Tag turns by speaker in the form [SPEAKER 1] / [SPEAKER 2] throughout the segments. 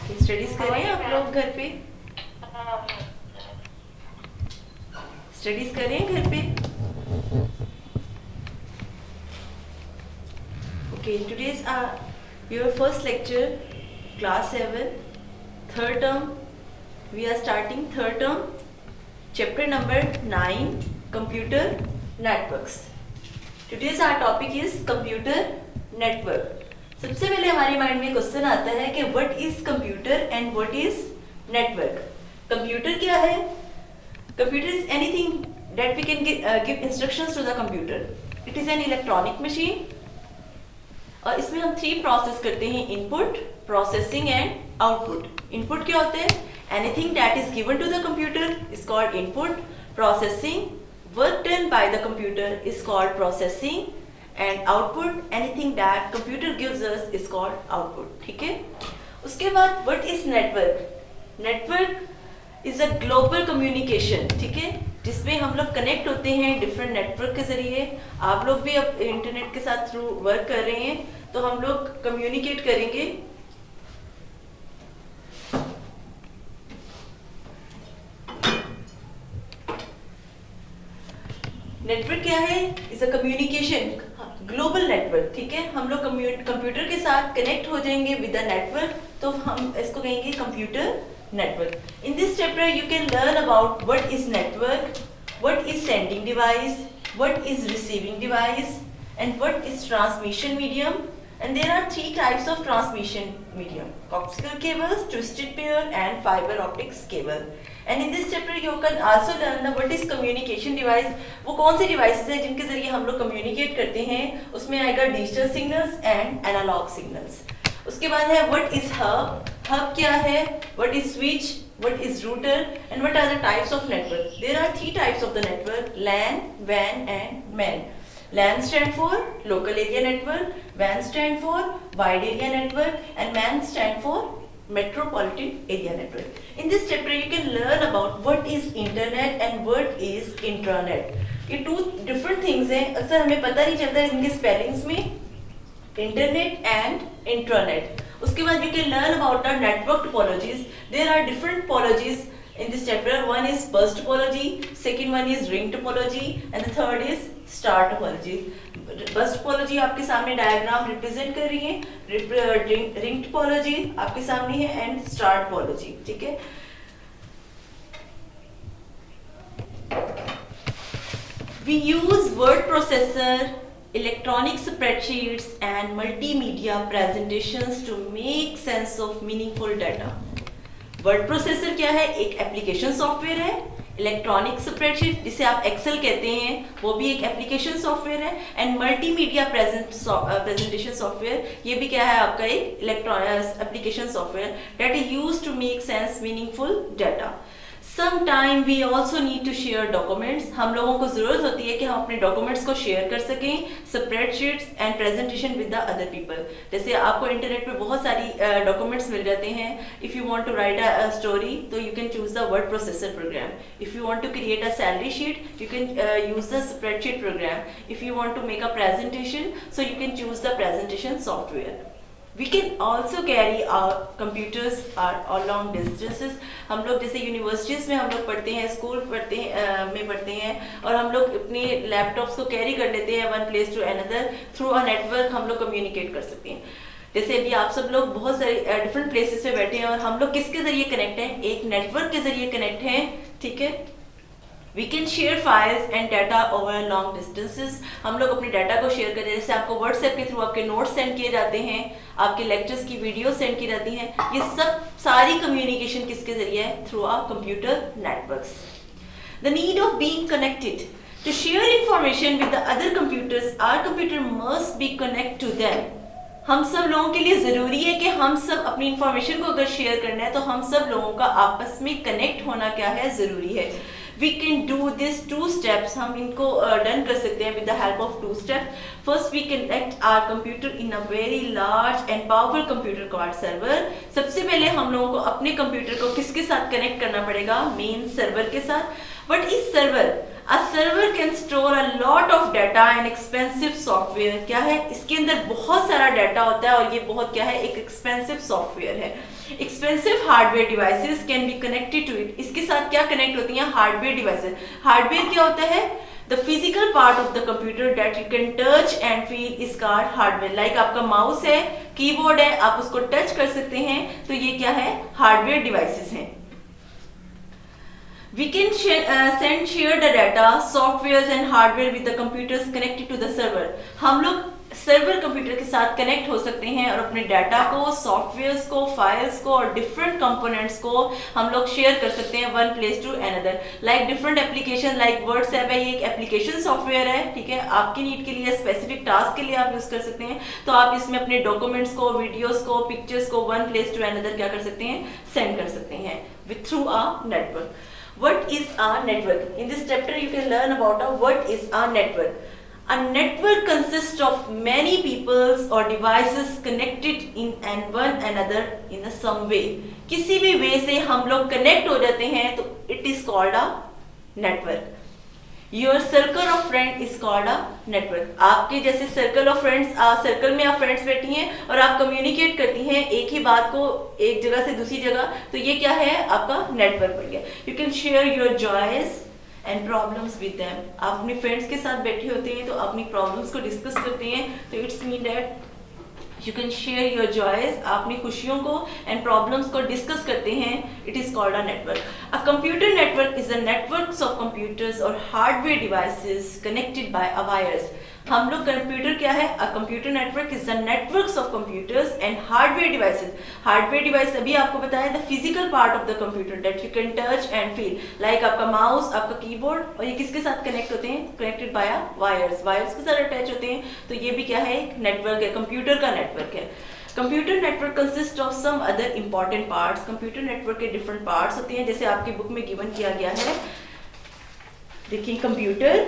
[SPEAKER 1] Studies कर रहे हैं आप लोग घर पे? स्टडीज कर रहे हैं घर पे? Okay, today's your first lecture, class 7, third term. We are starting third term, chapter number 9, computer networks. Today's our topic is computer network. सबसे पहले हमारे माइंड में क्वेश्चन आता है कि what is computer and what is network. Computer क्या है? Computer is anything that we can give instructions to the computer. It is an electronic machine और इसमें हम 3 प्रोसेस करते हैं: input, processing and output. Input क्या होते हैं? Anything that is given to the computer is called input. Processing, work done by the computer is called processing. And output, anything that computer gives us is called output. ठीक है. उसके बाद what is network? Network is a global communication. ठीक है, जिसमें हम लोग connect होते हैं डिफरेंट नेटवर्क के जरिए. आप लोग भी अब इंटरनेट के साथ थ्रू वर्क कर रहे हैं तो हम लोग कम्युनिकेट करेंगे. नेटवर्क क्या है? Is a communication global network. ठीक है, हम लोग कंप्यूटर के साथ कनेक्ट हो जाएंगे विद द नेटवर्क, तो हम इसको कहेंगे computer network. In this chapter you can learn about what is network, what is sending device, what is receiving device, and what is transmission medium. And there are 3 types of transmission medium: coaxial cables, twisted pair, and fiber optics cable. And in this chapter you can also learn what is communication device. वो कौन से devices हैं जिनके जरिए हम लोग communicate करते हैं. उसमें आएगा digital signals and analog signals. उसके बाद है what is hub. Hub क्या है? What is switch? What is router? And what are the types of network? There are 3 types of the network: LAN, WAN, and MAN. LAN stand for local area network, WAN stand for wide area network, and MAN stand for metropolitan area network. In this chapter you can learn about what is internet and what is intranet. ये 2 different things हैं. अक्सर हमें पता नहीं चलता इनके spellings में, internet and intranet. उसके बाद you can learn about the network topologies. There are different topologies in this chapter. One is bus topology, second one is ring topology, and the third is star topology. Bus topology आपके सामने diagram represent कर रही है, ring topology आपके सामने है, and star topology. ठीक है. We use word processor, electronic spreadsheets and multimedia presentations to make sense of meaningful data. Word processor क्या है? एक एप्लीकेशन सॉफ्टवेयर है. इलेक्ट्रॉनिक स्प्रेडशीट जिसे आप एक्सेल कहते हैं वो भी एक एप्लीकेशन सॉफ्टवेयर है. एंड मल्टीमीडिया प्रेजेंटेशन सॉफ्टवेयर ये भी क्या है? आपका एक electronic application software that is used to make sense meaningful data. Sometime we also need to share documents. हम लोगों को जरूरत होती है कि हम अपने डॉक्यूमेंट्स को शेयर कर सकें, spreadsheets and presentation with the other people. जैसे आपको इंटरनेट पे बहुत सारी डॉक्यूमेंट्स मिल जाते हैं. If you want to write a story तो you can choose the word processor program. If you want to create a salary sheet you can use the spreadsheet program. If you want to make a presentation so you can choose the presentation software. We can also carry our computers or long distances. हम लोग जैसे universities में हम लोग पढ़ते हैं, school पढ़ते हैं में पढ़ते हैं, और हम लोग अपने लैपटॉप्स को कैरी कर लेते हैं one place to another. Through a network हम लोग कम्युनिकेट कर सकते हैं. जैसे अभी आप सब लोग बहुत सारे डिफरेंट प्लेसेस पे बैठे हैं और हम लोग किसके जरिए कनेक्ट हैं? एक नेटवर्क के जरिए कनेक्ट हैं. ठीक है. We can share files and data over long distances. हम लोग अपने डाटा को शेयर करें. जैसे आपको व्हाट्सएप के थ्रू आपके नोट्स सेंड किए जाते हैं, आपके लेक्चर्स की वीडियो सेंड की जाती हैं. ये सब सारी कम्युनिकेशन किसके जरिए है? Through our computer networks. The need of being connected. To share information with the other computers, our computer must be connected to them. हम सब लोगों के लिए ज़रूरी है कि हम सब अपनी इंफॉर्मेशन को अगर शेयर करना है तो हम सब लोगों का आपस में कनेक्ट होना क्या है? ज़रूरी है. We can do this 2 steps. हम इनको डन कर सकते हैं with the help of 2 steps. First we connect our computer in a very large and powerful computer called server. सबसे पहले हम लोगों को अपने कंप्यूटर को किसके साथ कनेक्ट करना पड़ेगा? मेन सर्वर के साथ. What is server? A server can store a lot of data and expensive software. क्या है, इसके अंदर बहुत सारा डाटा होता है और ये बहुत क्या है, एक एक्सपेंसिव सॉफ्टवेयर है. Expensive hardware devices can be connected to it. इसके साथ क्या कनेक्ट होती हैं, हार्डवेयर डिवाइसेस. हार्डवेयर क्या होता है, the physical part of the computer that you can touch and feel is called hardware. Like आपका माउस है, कीबोर्ड है, आप उसको टच कर सकते हैं, तो ये क्या है, हार्डवेयर डिवाइसेस हैं. We can share the data, softwares and hardware with the computers connected to the server. हम लोग सर्वर कंप्यूटर के साथ कनेक्ट हो सकते हैं और अपने डाटा को, सॉफ्टवेयर्स को, फाइल्स को और डिफरेंट कंपोनेंट्स को हम लोग शेयर कर सकते हैं one place to another. Like different application, like WhatsApp है, ये एक एप्लीकेशन सॉफ्टवेयर है, ठीक है. आपकी नीड के लिए, स्पेसिफिक टास्क के लिए आप यूज कर सकते हैं. तो आप इसमें अपने डॉक्यूमेंट्स को, वीडियोस को, पिक्चर्स को वन प्लेस टू अनदर क्या कर सकते हैं, सेंड कर सकते हैं with through a network. What is a network? In this chapter you can learn about what is a network. A network consists of many peoples or devices connected in and one another in some way. किसी भी वे से हम लोग connect हो जाते हैं तो it is called a network. Your circle of friend is called a network. आपके जैसे सर्कल ऑफ फ्रेंड्स, सर्कल में आप फ्रेंड्स बैठी हैं और आप कम्युनिकेट करती हैं एक ही बात को एक जगह से दूसरी जगह, तो ये क्या है, आपका नेटवर्क बन गया. You can share your joys and problems with them. आप अपने फ्रेंड्स के साथ बैठे होते हैं तो अपनी प्रॉब्लम्स को डिस्कस करते हैं, तो it's mean that you can share your joys. आप अपनी खुशियों को एंड प्रॉब्लम्स को डिस्कस करते हैं, it is called a network. A computer network is a networks of computers और hardware devices connected by a wires. हम लोग कंप्यूटर क्या है, a computer network is the networks of computers and hardware devices. Hardware device अभी आपको बताया, the physical part of the computer that you can touch and feel. Like आपका mouse, आपका keyboard, और ये किसके साथ कनेक्ट होते हैं, कनेक्टेड बाय वायर्स. वायर्स के साथ अटैच होते हैं, तो ये भी क्या है, एक नेटवर्क है, कंप्यूटर का नेटवर्क है. Computer network consist of some other important parts. Computer network के डिफरेंट पार्ट्स होते हैं, जैसे आपकी बुक में गिवन किया गया है. देखिए, computer,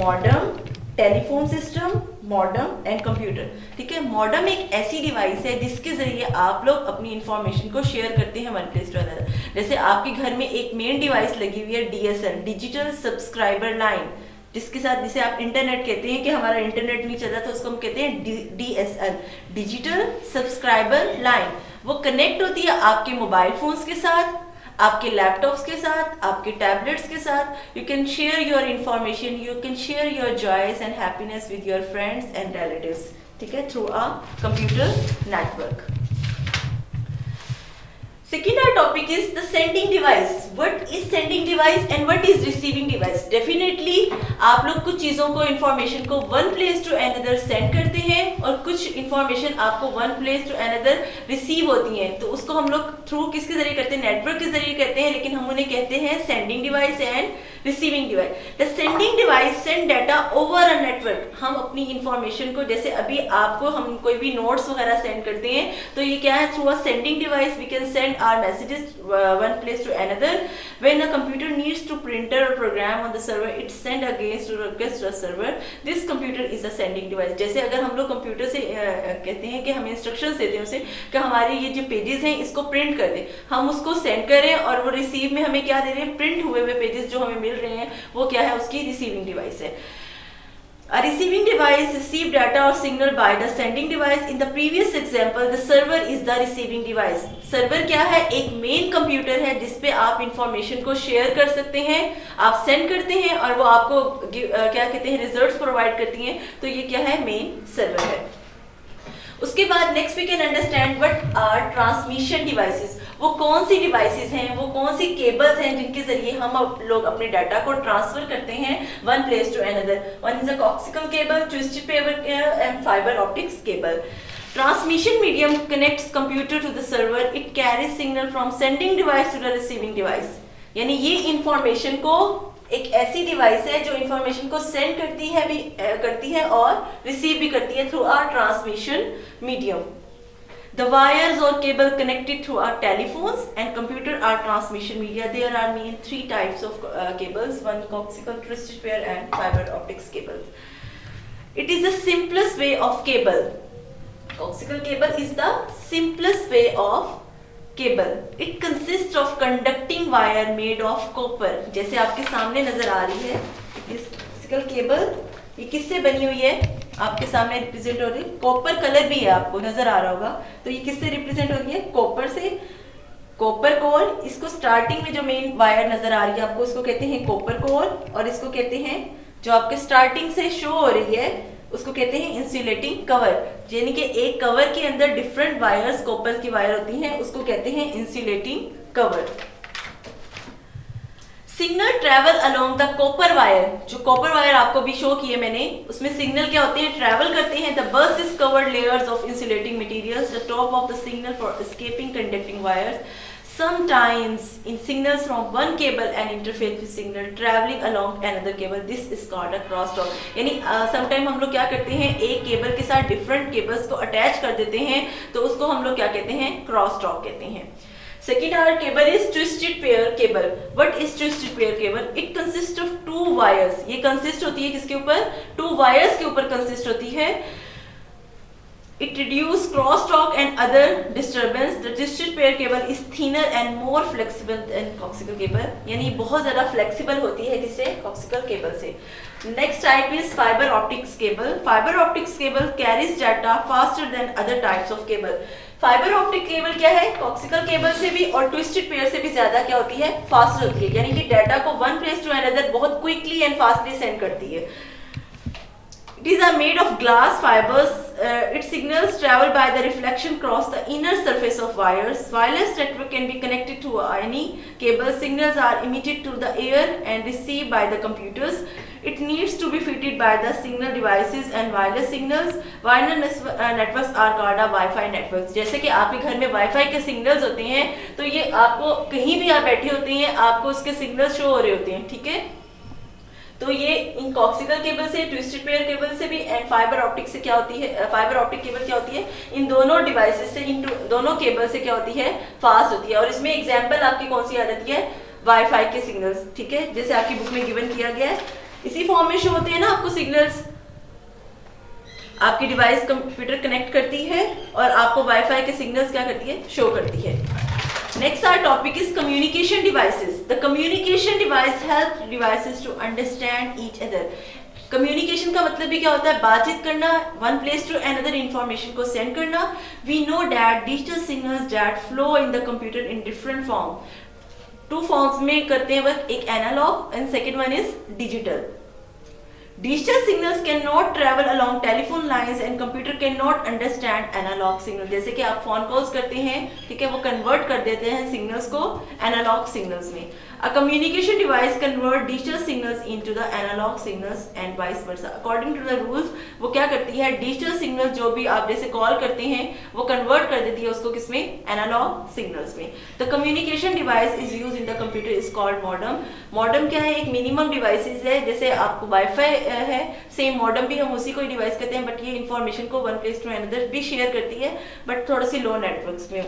[SPEAKER 1] modem, telephone system, modem and computer. ठीक है, मॉडेम एक ऐसी डिवाइस है जिसके जरिए आप लोग अपनी इंफॉर्मेशन को शेयर करते हैं वन प्लेस टू अनदर. जैसे आपके घर में एक मेन डिवाइस लगी हुई है, DSL, डिजिटल सब्सक्राइबर लाइन, जिसके साथ, जिसे आप इंटरनेट कहते हैं कि हमारा इंटरनेट नहीं चल रहा, तो उसको हम कहते हैं DSL, डिजिटल सब्सक्राइबर लाइन. वो कनेक्ट होती है आपके मोबाइल फोन्स के साथ, आपके लैपटॉप्स के साथ, आपके टैबलेट्स के साथ. You can share your information, you can share your joys and happiness with your friends and relatives, ठीक है, through a computer network. Second our topic is the sending device. What is sending device and what is receiving device? Definitely आप लोग कुछ चीज़ों को, information को one place to another send करते हैं और कुछ इंफॉर्मेशन आपको one place to another receive होती हैं. तो उसको हम लोग थ्रू किसके जरिए करते हैं, नेटवर्क के जरिए करते हैं, लेकिन हम उन्हें कहते हैं sending device and receiving device. The sending device send data over a network. हम अपनी इंफॉर्मेशन को, जैसे अभी आपको हम कोई भी नोट्स वगैरह सेंड करते हैं, तो ये क्या है, through a sending device we can send our messages one place to another. When a computer needs to printer or program on the server, it send against to request to a server. This computer is a sending device. जैसे अगर हम लोग computer से कहते हैं कि हम instructions देते हैं उसे कि हमारे ये जो पेजेस हैं इसको प्रिंट कर दे, हम उसको सेंड करें और वो रिसीव में हमें क्या दे रहे हैं, प्रिंट हुए हुए पेजेस जो हमें मिल रहे हैं, वो क्या है, उसकी रिसीविंग डिवाइस है. A receiving device receive data or signal by the sending device. In the previous example, the server is the receiving device. Server क्या है, एक मेन कंप्यूटर है जिसपे आप इंफॉर्मेशन को शेयर कर सकते हैं, आप सेंड करते हैं और वो आपको क्या कहते हैं, रिजल्ट्स प्रोवाइड करती हैं. तो ये क्या है, मेन सर्वर है. उसके बाद next we can understand what are transmission devices. वो कौन सी डिवाइसेस हैं, वो कौन सी केबल्स हैं जिनके जरिए हम लोग अपने डाटा को ट्रांसफर करते हैं one place to another. One is a coaxial cable, twisted cable and fibre optics cable. Transmission medium connects computer to the server. It carries signal from sending device to the receiving device. यानी ये information को, एक ऐसी device है जो information को send करती है और रिसीव भी करती है through our transmission medium. The wires or cable connected through our telephones and computer are transmission media. There are main three types of cables: one coaxial, twisted pair, and fiber optics cables. It is the simplest way of cable. Coaxial cable is the simplest way of cable. It consists of conducting wire made of copper. जैसे आपके सामने नजर आ रही है, physical cable ये किससे बनी हुई है, आपके सामने रिप्रेजेंट हो रही है, कॉपर कलर भी है, आपको नजर आ रहा होगा। तो ये किससे रिप्रेजेंट हो रही है, कॉपर से। कॉपर कोर, इसको स्टार्टिंग में जो मेन वायर नजर आ रही है आपको, उसको कहते हैं कॉपर कोर, और इसको कहते हैं जो आपके स्टार्टिंग से शो हो रही है उसको कहते हैं इंसुलेटिंग कवर। यानी कि एक कवर के अंदर डिफरेंट वायर्स कॉपर की वायर होती हैं, उसको कहते हैं insulating cover. Signal travel along the copper wire, जो कॉपर वायर आपको भी शो किए मैंने, उसमें सिग्नल क्या होते हैं, ट्रेवल करते हैं। The bus is covered layers of insulating materials, the top of the signal for escaping conducting wires. Sometimes in signals from one cable and interface with signal traveling along another cable, this is called a crosstalk। यानी sometime हम लोग क्या करते हैं, एक cable के साथ different cables को अटैच कर देते हैं, तो उसको हम लोग क्या कहते हैं, क्रॉसटॉक कहते हैं। Second our cable is twisted pair cable। What is twisted pair cable? It consists of two wires। ये consist होती है किसके ऊपर, two wires के ऊपर consist होती है। It reduces crosstalk and other disturbance। The twisted pair cable is thinner and more flexible than coaxial cable। यानी बहुत ज़्यादा flexible होती है किससे, coaxial cable से। Next type is fiber optics cable। Fiber optics cable carries data faster than other types of cable। Fibre optic cable क्या है, कॉक्सिकल cable से भी और ट्विस्टेड पेयर से भी ज्यादा क्या होती है, फास्ट होती है। यानी कि डाटा को वन प्लेस टू अनदर बहुत क्विकली एंड फास्टली सेंड करती है। These are made of glass fibers। Its signals travel by the reflection across the inner surface of wires। Wireless network can be connected to any cable। Signals are emitted to the air and received by the computers। It needs to be fitted by the signal devices and wireless signals। Wireless networks are called a Wi-Fi networks। जैसे कि आपके घर में Wi-Fi के signals होते हैं, तो ये आपको कहीं भी आप बैठे होते हैं, आपको उसके सिग्नल्स शो हो रहे होते हैं, ठीक है। तो ये इन कॉक्सिकल केबल से, ट्विस्टेड पेयर केबल से भी एंड फाइबर ऑप्टिक से क्या होती है, फाइबर ऑप्टिक केबल क्या होती है, इन दोनों डिवाइसेस से, इन दोनों केबल से क्या होती है, फास्ट होती है। और इसमें एग्जांपल आपकी कौन सी आ जाती है, वाईफाई के सिग्नल्स, ठीक है, जैसे आपकी बुक में गिवन किया गया है, इसी फॉर्म में शो होते हैं ना आपको सिग्नल्स। आपकी डिवाइस कंप्यूटर कनेक्ट करती है और आपको वाईफाई के सिग्नल्स क्या करती है, शो करती है। Next our topic is communication devices। The communication device help devices to understand each other। Communication का मतलब भी क्या होता है, बातचीत करना, one place to another information को send करना। We know that digital signals that flow in the computer in different form। Two forms में करते हैं वर्क, एक analog and second one is digital। Digital signals cannot travel along telephone lines and computer cannot understand analog signal। जैसे कि आप phone calls करते हैं, ठीक है, वो कन्वर्ट कर देते हैं सिग्नल्स को एनालॉग सिग्नल्स में। A communication device convert digital signals into the analog signals and vice versa। According to the rules, वो क्या करती है, डिजिटल सिग्नल जो भी आप जैसे कॉल करते हैं वो कन्वर्ट कर देती है उसको किसमें, एनालॉग सिग्नल्स में। The communication device is use in the computer is called modem. Modem क्या है, एक मिनिमम डिवाइसेज है, जैसे आपको वाईफाई है, सेम मॉडम भी हम उसी को ही डिवाइस कहते हैं, बट ये इंफॉर्मेशन को वन प्लेस टू अनदर भी शेयर करती है, बट थोड़ी सी लो नेटवर्क्स में।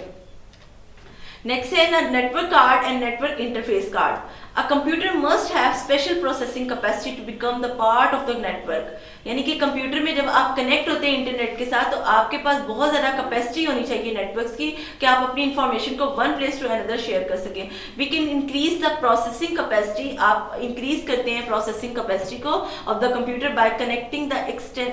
[SPEAKER 1] नेक्स्ट है network card and network interface card. A computer must have special processing capacity to become the part of the network। यानी कि कंप्यूटर में जब आप कनेक्ट होते हैं इंटरनेट के साथ, तो आपके पास बहुत ज़्यादा कैपेसिटी होनी चाहिए नेटवर्क्स की, कि आप अपनी इंफॉर्मेशन को one place to another share कर सकें। We can increase the processing capacity. आप इंक्रीज करते हैं प्रोसेसिंग कैपेसिटी को of the computer by connecting the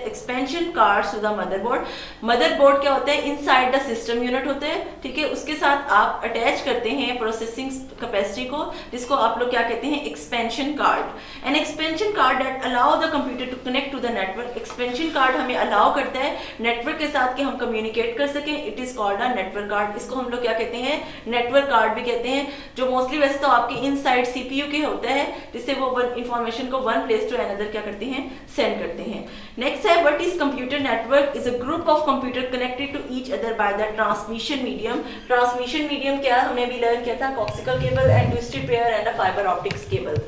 [SPEAKER 1] expansion cards to the motherboard. Motherboard क्या होता है, इनसाइड द सिस्टम यूनिट होते हैं, ठीक है, उसके साथ आप अटैच करते हैं प्रोसेसिंग कैपेसिटी को, जिसको आप लोग क्या कहते हैं, expansion card. An expansion card that allow the computer to connect to the network. Expansion card हमें अलाउ करता है नेटवर्क के साथ कि हम कम्युनिकेट कर सकें, it is called a network card. इसको हम लोग क्या कहते हैं, नेटवर्क कार्ड भी कहते हैं, जो मोस्टली वैसे तो आपके इनसाइड सीपीयू के होता है, जिससे वो इंफॉर्मेशन को वन प्लेस टू अनदर क्या करते हैं, सेंड करते हैं। नेक्स्ट है what is computer network, is a group of computer connected to each other by the transmission medium. Transmission medium क्या हमने भी लर्न किया था, coaxial cable and twisted pair and a fibre optics cable।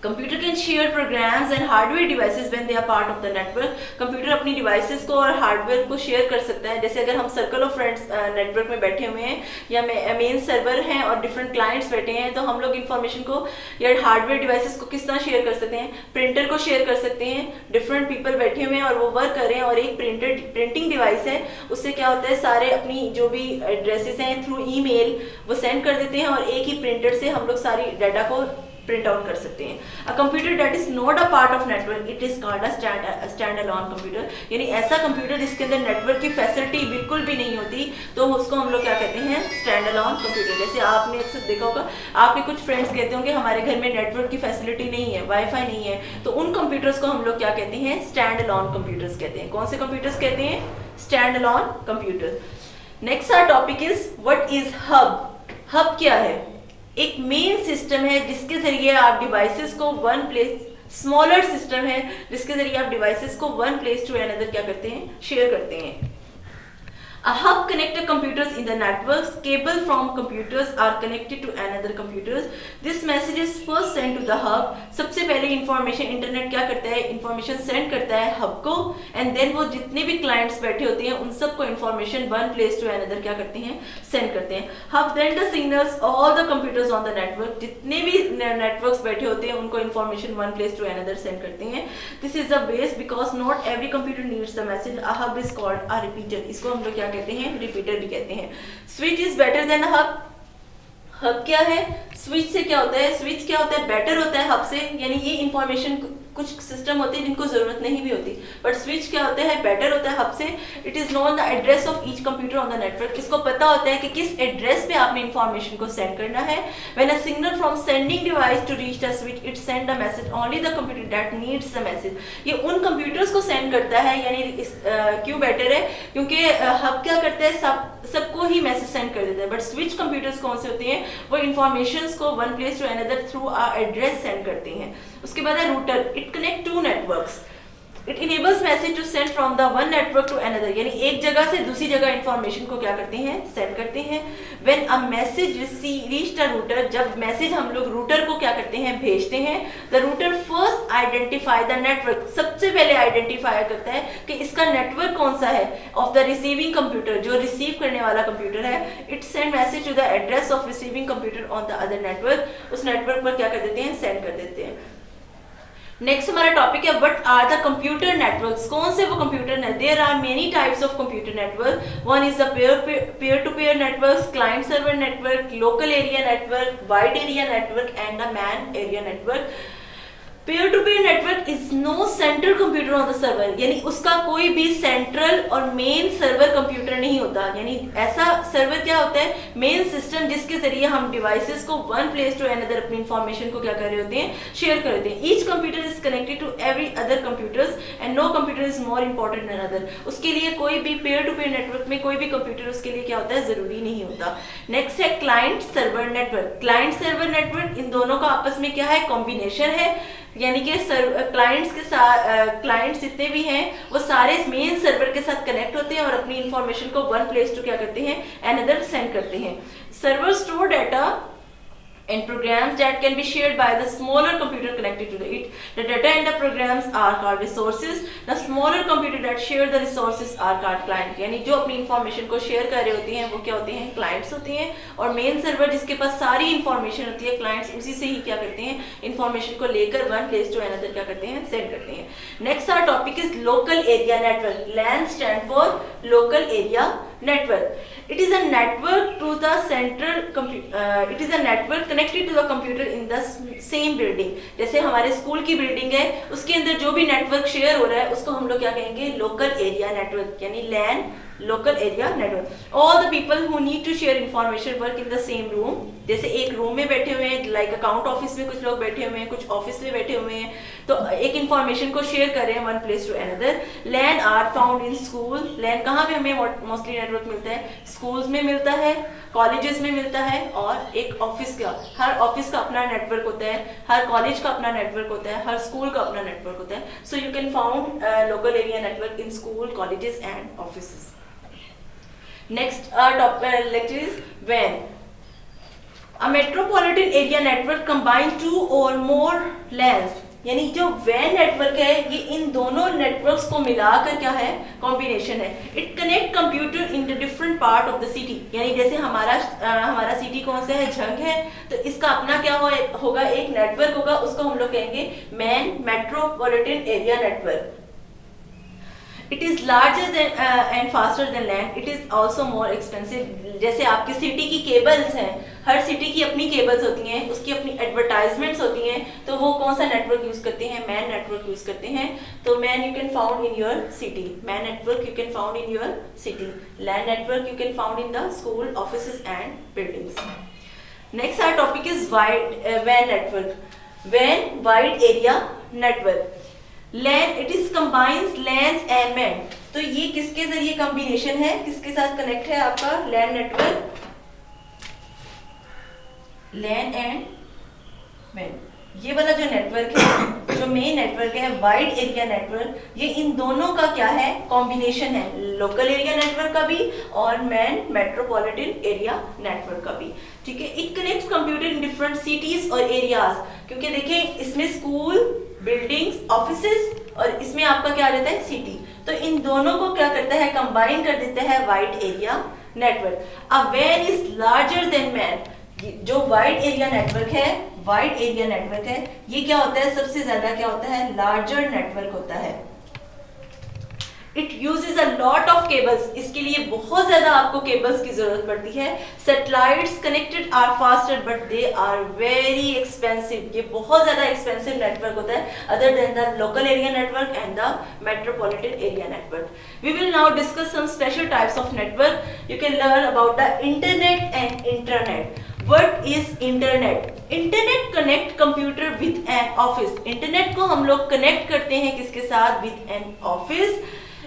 [SPEAKER 1] Computer can share programs and hardware devices when they are part of the network. Computer अपनी devices को और hardware को share कर सकता है। जैसे अगर हम सर्कल ऑफ फ्रेंड्स नेटवर्क में बैठे हुए हैं या मेन सर्वर हैं और डिफरेंट क्लाइंट्स बैठे हैं, तो हम लोग इन्फॉर्मेशन को या हार्डवेयर डिवाइसेस को किस तरह शेयर कर सकते हैं, प्रिंटर को शेयर कर सकते हैं। डिफरेंट पीपल बैठे हुए हैं और वो वर्क कर रहे हैं, और एक प्रिंटिंग डिवाइस है, उससे क्या होता है, सारे अपनी जो भी एड्रेसेस हैं थ्रू ईमेल वो सेंड कर देते हैं, और एक ही प्रिंटर से हम लोग सारी डाटा को प्रिंट आउट कर सकते हैं। A computer that is not a part of network it is called a stand alone computer, यानी ऐसा कंप्यूटर जिसके अंदर नेटवर्क की फैसिलिटी बिल्कुल भी नहीं होती तो उसको हम लोग क्या कहते हैं, स्टैंड अलोन कंप्यूटर। जैसे आपने अक्सर देखा होगा, आपके कुछ फ्रेंड्स कहते होंगे हमारे घर में नेटवर्क की फैसिलिटी नहीं है, वाईफाई नहीं है, तो उन कंप्यूटर्स को हम लोग क्या कहते हैं, स्टैंड अलोन कंप्यूटर्स कहते हैं। कौन से कंप्यूटर्स कहते हैं, stand alone computer. Next our topic is what is hub. Hub क्या है, एक मेन सिस्टम है जिसके जरिए आप डिवाइसेस को वन प्लेस, स्मॉलर सिस्टम है जिसके जरिए आप डिवाइसेस को वन प्लेस टू अनदर क्या करते हैं, शेयर करते हैं। A hub connects computers in the networks. Cable from computers are connected to another computers. This message is first sent to the hub. सबसे पहले इंफॉर्मेशन इंटरनेट क्या करता है, इंफॉर्मेशन सेंड करता है हब को, एंड देन वो जितने भी क्लाइंट्स बैठे होते हैं उन सबको information one place to another क्या करते हैं, सेंड करते हैं। Hub then the signals all the computers on the network, जितने भी नेटवर्क्स बैठे होते हैं उनको information one place to another send करते हैं। This is the base because not every computer needs the message. A hub is called a repeater, इसको हम लोग क्या कहते हैं, रिपीटर भी कहते हैं। Switch is better than hub. Hub क्या है, स्विच से क्या होता है, स्विच क्या होता है, बेटर होता है हब से, यानी ये इंफॉर्मेशन कुछ सिस्टम होते हैं जिनको जरूरत नहीं भी होती, बट स्विच क्या होता है, बेटर होता है हब से। It is known the address of each computer on the network, इसको पता होता है कि किस एड्रेस पे आपने इंफॉर्मेशन को सेंड करना है। When a signal from sending device to reach the switch it send the message only the computer that needs the message. ये उन कंप्यूटर्स को सेंड करता है, यानी क्यों बेटर है, क्योंकि हब क्या करता है, सबको ही मैसेज सेंड कर देता है, बट स्विच कंप्यूटर्स कौन से होते हैं, वो इंफॉर्मेशन को one place to another through a address send करते हैं। उसके बाद है router, it connect to networks. It enables message to send from the one network to another, यानी एक जगह से दूसरी जगह इंफॉर्मेशन को क्या करते हैं, सेंड करते हैं। When a message reached a router, जब मैसेज हम लोग रूटर को क्या करते हैं, भेजते हैं, the router first identify the network, सबसे पहले आइडेंटिफाई करता है कि इसका नेटवर्क कौन सा है, of the receiving computer, जो रिसीव करने वाला कंप्यूटर है। It send message to the address of receiving computer on the other network, उस नेटवर्क पर क्या कर देते हैं, सेंड कर देते हैं। नेक्स्ट हमारा टॉपिक है what are the computer networks. कौन से वो computer network, there are many types of computer network. One is the peer to peer network, client server network, local area network, wide area network and the MAN area network. Peer to peer network is no central computer on the server, यानी उसका कोई भी central और main server computer नहीं होता, यानी ऐसा server क्या होता है, मेन सिस्टम जिसके जरिए हम डिवाइसेस को वन प्लेस टू अनदर अपनी इंफॉर्मेशन को क्या कर रहे होते हैं, शेयर कर रहे हैं। Each computer is connected to every other computers and no computer is more important than other. उसके लिए कोई भी पेयर टू पेयर नेटवर्क में कोई भी कंप्यूटर उसके लिए क्या होता है, जरूरी नहीं होता। नेक्स्ट है client server network. Client server network, इन दोनों का आपस में क्या है, कॉम्बिनेशन है, यानी कि क्लाइंट्स के साथ क्लाइंट्स जितने भी हैं वो सारे मेन सर्वर के साथ कनेक्ट होते हैं और अपनी इंफॉर्मेशन को वन प्लेस टू क्या करते हैं, अनदर सेंड करते हैं। Server store data and programs that can be shared by the smaller computer connected to it. The data and the programs are called resources. The smaller computer that share the resources are called client. यानी जो अपनी information को share कर रहे होते हैं वो क्या होते हैं, क्लाइंट्स होते हैं, और मेन सर्वर जिसके पास सारी इंफॉर्मेशन होती है, क्लाइंट्स उसी से ही क्या करते हैं, इंफॉर्मेशन को लेकर वन प्लेस टू अनदर क्या करते हैं, सेंड करते हैं। Next our topic is local area network. LAN stand for local area network. It is a network to the central it is a network connected to the computer in the same building. जैसे हमारे school की building है, उसके अंदर जो भी network share हो रहा है उसको हम लोग क्या कहेंगे, लोकल एरिया नेटवर्क, यानी LAN local area network. All the people who need to share information work in the same room. जैसे एक रूम में बैठे हुए हैं, लाइक अकाउंट ऑफिस में कुछ लोग बैठे हुए हैं, कुछ ऑफिस में बैठे हुए हैं, तो एक इंफॉर्मेशन को शेयर कर रहे हैं one place to another. LAN are found in school. LAN कहाँ पे हमें मोस्टली नेटवर्क मिलता है, स्कूल्स में मिलता है, कॉलेजेस में मिलता है, और एक ऑफिस का, हर ऑफिस का अपना नेटवर्क होता है, हर कॉलेज का अपना नेटवर्क होता है, हर स्कूल का अपना नेटवर्क होता है। सो you can found local area network in school, colleges and offices. Next lecture is WAN. A metropolitan area network combines two or more LANs. यानी जो WAN नेटवर्क है ये इन दोनों नेटवर्क्स को मिलाकर क्या है, कॉम्बिनेशन है। It connect computer in the different part of the city. यानी जैसे हमारा सिटी कौन सा है, झंग है, तो इसका अपना क्या होगा, एक नेटवर्क होगा, उसको हम लोग कहेंगे metropolitan area network. It is larger than and faster than land, it is also more expensive. जैसे आपकी सिटी की केबल्स हैं, हर सिटी की अपनी केबल्स होती हैं, उसकी अपनी एडवर्टाइजमेंट्स होती हैं, तो वो कौन सा नेटवर्क यूज करते हैं, मैन नेटवर्क यूज करते हैं। तो MAN you can found in your city, MAN network you can found in your city, LAN network you can found in the school, offices and buildings. Next our topic is WAN network, WAN wide area network. LAN it is combines LANs and MAN, तो ये किसके जरिए combination है, किसके साथ connect है आपका LAN network, LAN and MAN। ये वाला जो नेटवर्क है, जो मेन नेटवर्क है वाइड एरिया नेटवर्क, ये इन दोनों का क्या है, कॉम्बिनेशन है, लोकल एरिया नेटवर्क का भी और मैन मेट्रोपॉलिटन एरिया नेटवर्क का भी, ठीक है। It connects computer in different cities और एरियाज, क्योंकि देखें इसमें स्कूल, बिल्डिंग्स, ऑफिसेज और इसमें आपका क्या रहता है, सिटी, तो इन दोनों को क्या करता है, कंबाइन कर देता है वाइड एरिया नेटवर्क। अब WAN is larger than man, जो वाइड एरिया नेटवर्क है, वाइड एरिया नेटवर्क है, ये क्या होता है, सबसे ज्यादा क्या होता है, लार्जर नेटवर्क होता है। It uses a lot of cables, इसके लिए बहुत ज्यादा आपको केबल्स की जरूरत पड़ती है। Satellites connected are faster but they are very expensive, ये बहुत ज्यादा एक्सपेंसिव नेटवर्क होता है other than the local area network and the metropolitan area network. We will now discuss some special types of network. You can learn about the internet and internet. What is internet? Internet connect computer with an office, internet को हम लोग connect करते हैं किसके साथ, with an office.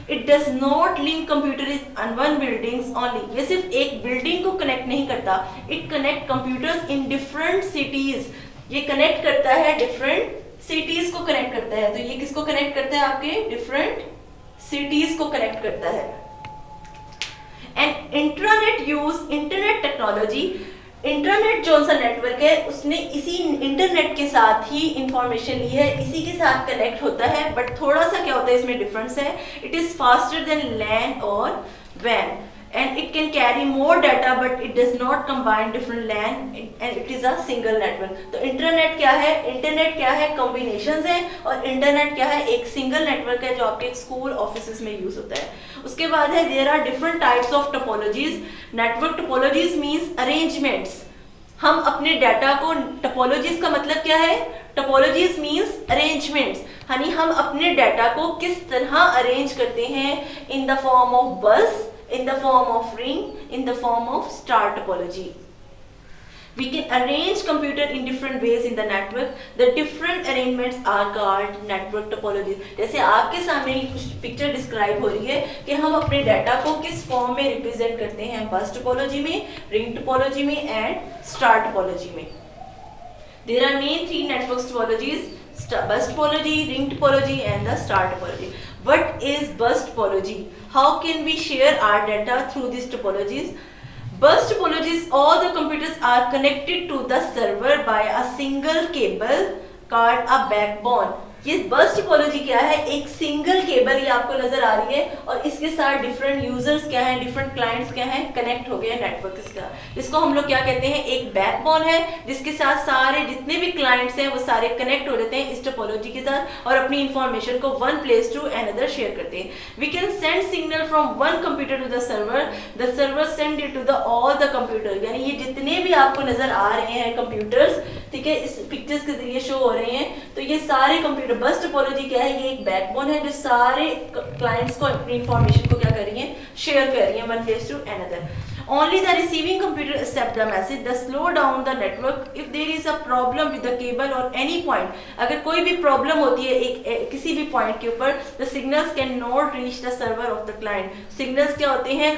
[SPEAKER 1] It does not link computer in one buildings only, ये सिर्फ एक बिल्डिंग को कनेक्ट नहीं करता, it connect computers in different cities, ये कनेक्ट करता है डिफरेंट सिटीज को कनेक्ट करता है, तो ये किसको कनेक्ट करता है, आपके डिफरेंट सिटीज को कनेक्ट करता है। And intranet use internet technology, internet जो सा नेटवर्क है उसने इसी इंटरनेट के साथ ही इंफॉर्मेशन ली है, इसी के साथ कनेक्ट होता है, बट थोड़ा सा क्या होता है इसमें डिफरेंस है, it is faster than LAN और WAN and it can carry more data but it does not combine different LAN and it is a single network। तो इंटरनेट क्या है, इंटरनेट क्या है, कॉम्बिनेशंस है, और इंटरनेट क्या है, एक सिंगल नेटवर्क है जो आपके स्कूल ऑफिसेज में यूज होता है। उसके बाद है there are different types of topologies. Network topologies means arrangements, हम अपने डाटा को, टोपोलॉजीज का मतलब क्या है, टोपोलॉजीज मींस अरेंजमेंट्स, यानी हम अपने डाटा को किस तरह अरेंज करते हैं, इन द फॉर्म ऑफ बस, in the form of ring, in the form of star topology. We can arrange computer in different ways in the network. The different arrangements are called network topology. जैसे आपके सामने कुछ picture describe हो रही है कि हम अपने डाटा को किस फॉर्म में रिप्रेजेंट करते हैं, बस टोपोलॉजी में, रिंग टोपोलॉजी में एंड स्टार टोपोलॉजी में। There are main three network topologies: bus topology, ring topology and the star topology. What is bus topology? How can we share our data through these topologies? Bus topologies, all the computers are connected to the server by a single cable called a backbone. ये बस typology क्या है, एक single cable ये आपको नजर आ रही है और इसके साथ डिफरेंट यूजर्स क्या है, डिफरेंट क्लाइंट्स क्या है, कनेक्ट हो गए नेटवर्क इसका, जिसको हम लोग क्या कहते हैं, एक बैकबोन है जिसके साथ सारे जितने भी क्लाइंट्स हैं वो सारे कनेक्ट हो जाते हैं इस टिपोलॉजी के साथ और अपनी इंफॉर्मेशन को one place to another share करते हैं। We can send signal from one computer to the server send it to the all the computer, यानी ये जितने भी आपको नजर आ रहे हैं कंप्यूटर्स, ठीक है, इस पिक्चर्स के जरिए शो हो रहे हैं, तो ये सारे कंप्यूटर, बस टोपोलॉजी क्या है, ये एक बैकबोन है जो सारे क्लाइंट्स को अपनी इंफॉर्मेशन को क्या कर रही है, शेयर कर रही है one place to another. Only the receiving computer accept the message. The slow down the network if there is a problem with the cable or any point. अगर कोई भी प्रॉब्लम होती है किसी भी पॉइंट के ऊपर, the signals can not reach the server of the client. Signals क्या होते हैं,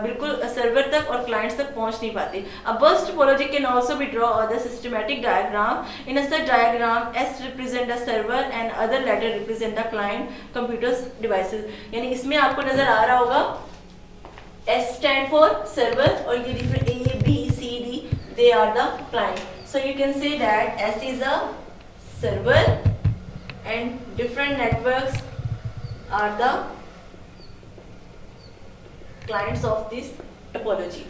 [SPEAKER 1] बिल्कुल सर्वर तक और क्लाइंट्स तक पहुंच नहीं पाते। A bus topology can also be drawn on the systematic diagram. In a such diagram, S represent the server and other letter represent the client computers devices. यानी इसमें आपको नजर आ रहा होगा S stand for server और ये different A, B, C, D, they are the client. So you can say that S is a server and different networks are the clients of this topology.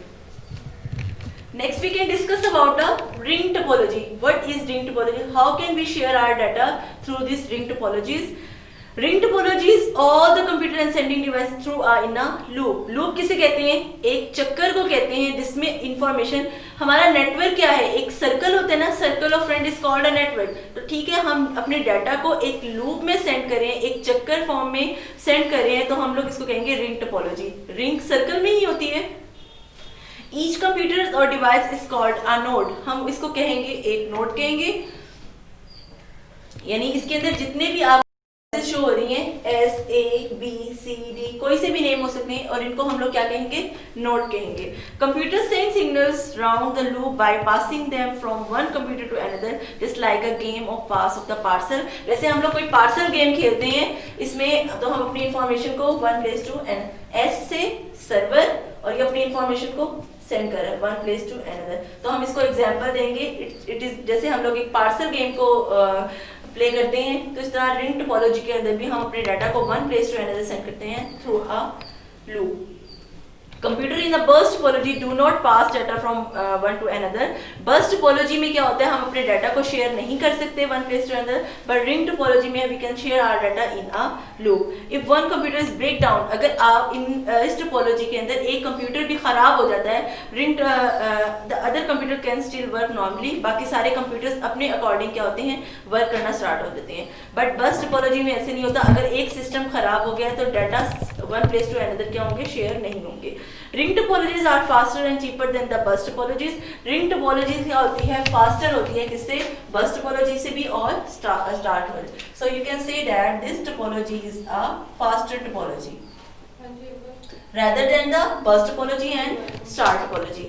[SPEAKER 1] Next we can discuss about the ring topology. What is ring topology? How can we share our data through these ring topologies? Ring topology is all the computer and sending device through in a loop. Loop किसे कहते हैं? एक चक्कर को कहते हैं जिसमें information, हमारा नेटवर्क क्या है, एक सर्कल होता है ना, circle of friend is called a network. तो ठीक है, हम अपने डाटा को एक लूप में सेंड करें, एक चक्कर फॉर्म में सेंड करें, तो हम लोग इसको कहेंगे रिंग टोपोलॉजी। रिंग सर्कल में ही होती है। ईच कंप्यूटर और device is called a node, हम इसको कहेंगे एक नोड कहेंगे, यानी इसके अंदर जितने भी आप शो हो रही हैं SABCD, कोई से भी नेम हो सकते हैं, और इनको हम लोग क्या कहेंगे? नोड कहेंगे। Computer send signals round the loop by passing them from one computer to another, just like a game of pass of the parcel. जैसे हम लोग कोई पार्सल गेम खेलते हैं, इसमें तो हम अपनी इंफॉर्मेशन को वन प्लेस टू S से सर्वर, और ये अपनी इंफॉर्मेशन को सेंड कर रहा है वन प्लेस टू अनदर। तो हम इसको एग्जांपल देंगे, इट इज जैसे हम लोग एक पार्सल गेम को प्ले करते हैं, तो इस तरह रिंग टोपोलॉजी के अंदर भी हम अपने डाटा को one place to another send करते हैं through a loop. Computer in the burst topology do not pass data from one to another. Burst topology में क्या होता है, हम अपने डाटा को शेयर नहीं कर सकते one place to another, but ring topology में we can share our data in a loop. If one computer is break down, अगर आप इस टोपोलॉजी के अंदर एक कंप्यूटर भी खराब हो जाता है, ring the other computer can still work normally, बाकी सारे कंप्यूटर्स अपने अकॉर्डिंग क्या होते हैं, वर्क करना स्टार्ट हो जाते हैं। बट बर्स्ट टोपोलॉजी में ऐसे नहीं होता, अगर एक सिस्टम खराब हो गया तो data one place to another क्या होंगे, शेयर नहीं होंगे। Ring topologies are faster and cheaper than the burst topologies. Ring topologies क्या होती है, फास्टर होती है, किससे? बर्स्ट टोपोलॉजी से भी, और स्टार्ट हो। सो you can say that this topology is a faster topology rather than the burst topology and star topology.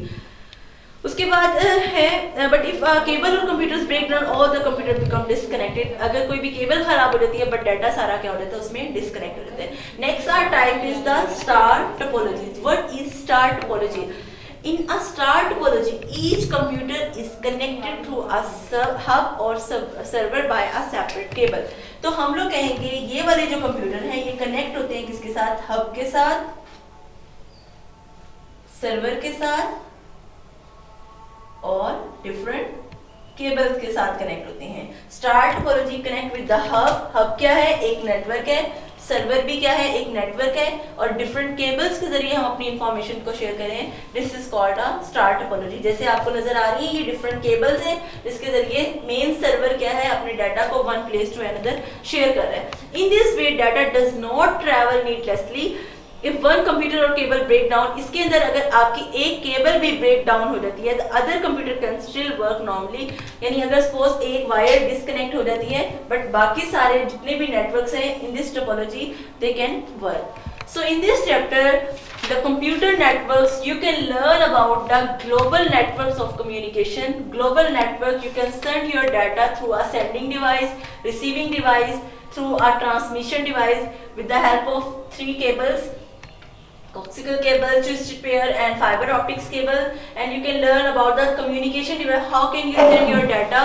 [SPEAKER 1] उसके बाद है but if cable or computers break down all the computer become disconnected. अगर कोई भी cable खराब हो जाती है बट डाटा सारा क्या हो जाता है, उसमें डिस्कनेक्ट हो जाता है। Next our type is the star topology. What is star topology? In a star topology, each computer is connected through a hub or server by a separate cable. तो हम लोग कहेंगे ये वाले जो कंप्यूटर हैं, ये कनेक्ट होते हैं किसके साथ? हब के साथ, सर्वर के साथ, और डिफरेंट केबल्स के साथ कनेक्ट होते हैं। Star topology connect with the hub. Hub क्या है? एक नेटवर्क है। सर्वर भी क्या है? एक नेटवर्क है, और डिफरेंट केबल्स के जरिए हम अपनी इंफॉर्मेशन को शेयर करें। This is called a star topology. जैसे आपको नजर आ रही है, ये डिफरेंट केबल्स हैं जिसके जरिए मेन सर्वर क्या है, अपने डाटा को one place to another share कर रहा है। In this way data does not travel needlessly. If one computer or cable break down, इसके अंदर अगर आपकी एक केबल भी ब्रेक डाउन हो जाती है, the other computer can still work normally. यानी अगर सपोज एक वायर डिस्कनेक्ट हो जाती है, बट बाकी सारे जितने भी नेटवर्क्स हैं in this topology they can work. So in this chapter, the computer networks, you can learn about the global networks of communication. Global network, you can send your data through a sending device, receiving device, through a transmission device with the help of 3 cables. Coaxial cable, twisted pair and fiber optics cable. And you can learn about the communication device. How can you send your data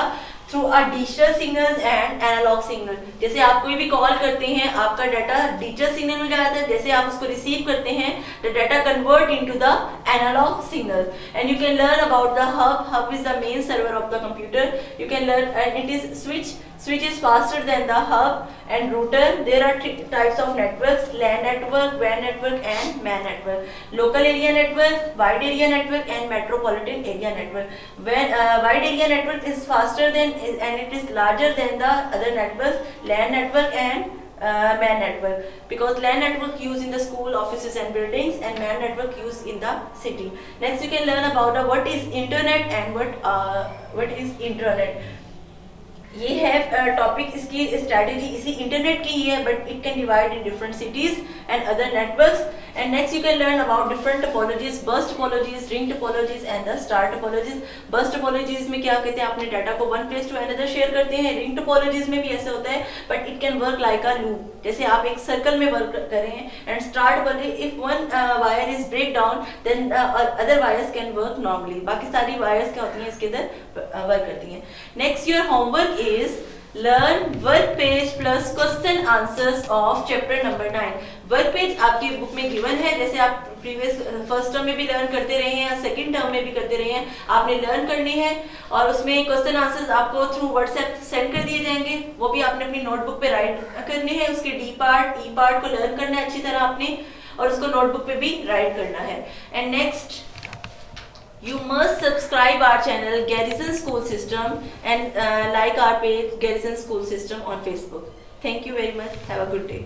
[SPEAKER 1] through a digital signals and analog signal. जैसे आप कोई भी call करते हैं, आपका data digital signal में जाता है, जैसे आप उसको रिसीव करते हैं, the data convert into the analog signal. And you can learn about the hub. Hub is the main server of the computer. You can learn, and it is switch. Switch is faster than the hub. And router. There are 3 types of networks: LAN network, WAN network, and MAN network. Local area network, wide area network, and metropolitan area network. When wide area network is faster than and it is larger than the other networks, LAN network and MAN network, because LAN network used in the school, offices and buildings, and MAN network used in the city. Next you can learn about what is internet and what is intranet. ये है topic, इसकी strategy इसी internet की ही है, but it can divide in different cities and other networks. And next you can learn about different topologies, burst topologies, ring topologies and the star topologies. Burst topologies में क्या कहते हैं, अपने डाटा को one place to another share करते हैं. रिंग टोपोलॉजीज में भी ऐसा होता है, but it can work like a loop, जैसे आप एक सर्कल में वर्क कर रहे हैं. And star topology, if one wire is break down then other wires can work normally. बाकी सारी वायर्स क्या होती हैं, इसके अंदर वर्क करती हैं. Next your homework is learn work page plus question answers of chapter number 9। Work page आपकी बुक में गिवन है, जैसे आप प्रीवियस फर्स्ट टर्म में भी लर्न करते रहे हैं, सेकंड टर्म में भी करते रहे हैं, आपने लर्न करनी है और उसमें क्वेश्चन आंसर्स आपको थ्रू व्हाट्सएप सेंड कर दिए जाएंगे, वो भी आपने अपनी नोटबुक पे राइट करने हैं। उसके डी पार्ट ई पार्ट को लर्न करना है अच्छी तरह आपने और उसको नोटबुक पे भी राइट करना है। And next, you must subscribe our channel Garrison School System and like our page Garrison School System on Facebook. Thank you very much. Have a good day.